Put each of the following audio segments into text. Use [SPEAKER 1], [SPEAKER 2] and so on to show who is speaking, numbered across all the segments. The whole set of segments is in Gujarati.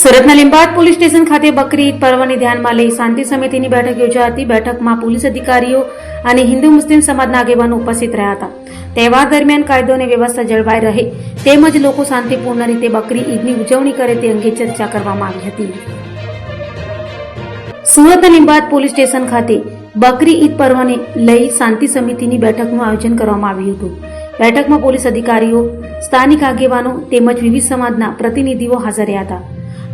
[SPEAKER 1] સુરતના લીંબાયત પોલીસ સ્ટેશન ખાતે બકરી ઈદ પર્વને ધ્યાનમાં લઈ શાંતિ સમિતિની બેઠક યોજાઈ હતી। બેઠકમાં પોલીસ અધિકારીઓ અને હિન્દુ મુસ્લિમ સમાજના આગેવાનો ઉપસ્થિત રહ્યા હતા। તહેવાર દરમિયાન કાયદો અને વ્યવસ્થા જળવાઈ રહે તેમજ લોકો શાંતિપૂર્ણ રીતે બકરી ઈદની ઉજવણી કરે તે અંગે ચર્ચા કરવામાં આવી હતી। સુરતના લીંબાયત પોલીસ સ્ટેશન ખાતે બકરી ઈદ પર્વને લઈ શાંતિ સમિતિની બેઠકનું આયોજન કરવામાં આવ્યું હતું। બેઠકમાં પોલીસ અધિકારીઓ, સ્થાનિક આગેવાનો તેમજ વિવિધ સમાજના પ્રતિનિધિઓ હાજર રહ્યા હતા।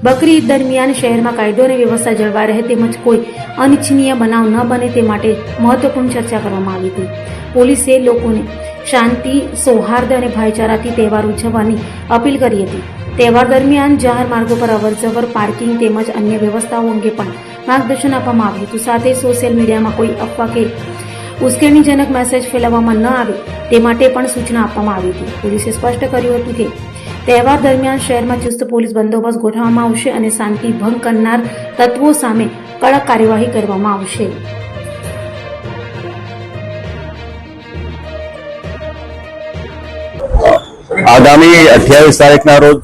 [SPEAKER 1] બકરી ઈદ દરમિયાન શહેરમાં કાયદો અને વ્યવસ્થા જળવાઈ રહે તેમજ કોઈ અનિચ્છનીય બનાવ ન બને તે માટે મહત્વપૂર્ણ ચર્ચા કરવામાં આવી હતી। પોલીસે લોકોને શાંતિ, સૌહાર્દ અને ભાઈચારાથી તહેવાર ઉજવવાની અપીલ કરી હતી। તહેવાર દરમિયાન જાહેર માર્ગો પર અવરજવર, પાર્કિંગ તેમજ અન્ય વ્યવસ્થાઓ અંગે પણ માર્ગદર્શન આપવામાં આવ્યું હતું। સાથે સોશિયલ મીડિયામાં કોઈ અફવા કે ઉશ્કેરણીજનક મેસેજ ફેલાવવામાં ન આવે તે માટે પણ સૂચના આપવામાં આવી હતી। પોલીસે સ્પષ્ટ કર્યું હતું કે તહેવાર દરમિયાન શહેરમાં ચુસ્ત પોલીસ બંદોબસ્ત ગોઠવવામાં આવશે અને શાંતિ ભંગ કરનાર તત્વો સામે કડક કાર્યવાહી કરવામાં આવશે।
[SPEAKER 2] આગામી 28 તારીખના રોજ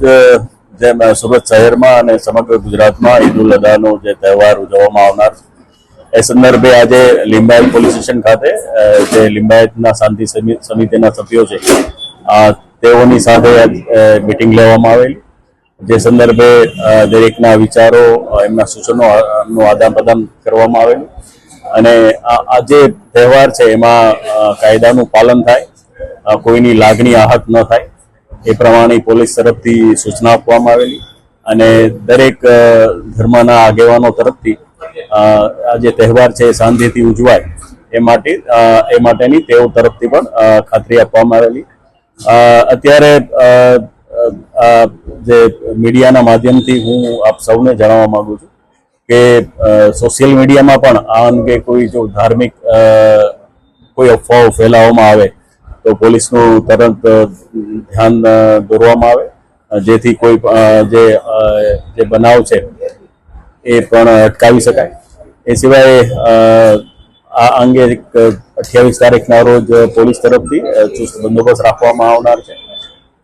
[SPEAKER 2] સુરત શહેરમાં અને સમગ્ર ગુજરાતમાં ઈદ ઉલ અદાનો જે તહેવાર ઉજવવામાં આવનાર છે એ સંદર્ભે આજે લીંબાયત પોલીસ સ્ટેશન ખાતે જે લીંબાયતના શાંતિ સમિતિના સભ્યો છે તેઓની સાથે મીટિંગ લેવામાં આવેલી, જે સંદર્ભે દરેકના વિચારો, એમના સૂચનોનું આદાન પ્રદાન કરવામાં આવેલું અને આ જે તહેવાર છે એમાં કાયદાનું પાલન થાય, કોઈની લાગણી આહત ન થાય એ પ્રમાણે પોલીસ તરફથી સૂચના આપવામાં આવેલી અને દરેક ધર્મના આગેવાનો તરફથી આ જે તહેવાર છે શાંતિથી ઉજવાય એ માટેની તેઓ તરફથી પણ ખાતરી આપવામાં આવેલી। અત્યારે જે મીડિયાના માધ્યમથી હું આપ સૌને જણાવવા માંગુ છું કે સોશિયલ મીડિયામાં પણ આ અંગે કોઈ જો ધાર્મિક કોઈ અફવાઓ ફેલાવવામાં આવે તો પોલીસનું તરત ધ્યાન દોરવામાં આવે, જેથી કોઈ જે બનાવ છે એ પણ અટકાવી શકાય। એ સિવાય આ અંગે 28 તારીખના રોજ પોલીસ તરફથી ચુસ્ત બંદોબસ્ત રાખવામાં આવનાર છે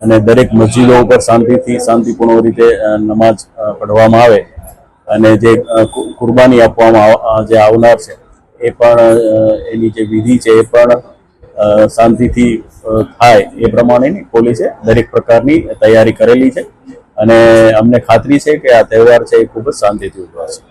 [SPEAKER 2] અને દરેક મસ્જિદો ઉપર શાંતિપૂર્ણ રીતે નમાઝ પઢવામાં આવે અને જે કુરબાની આપવામાં જે આવનાર છે એ પણ એની જે વિધિ છે એ પણ શાંતિથી થાય એ પ્રમાણેની પોલીસે દરેક પ્રકારની તૈયારી કરેલી છે અને અમને ખાતરી છે કે આ તહેવાર છે એ ખૂબ જ શાંતિથી ઉજવાશે।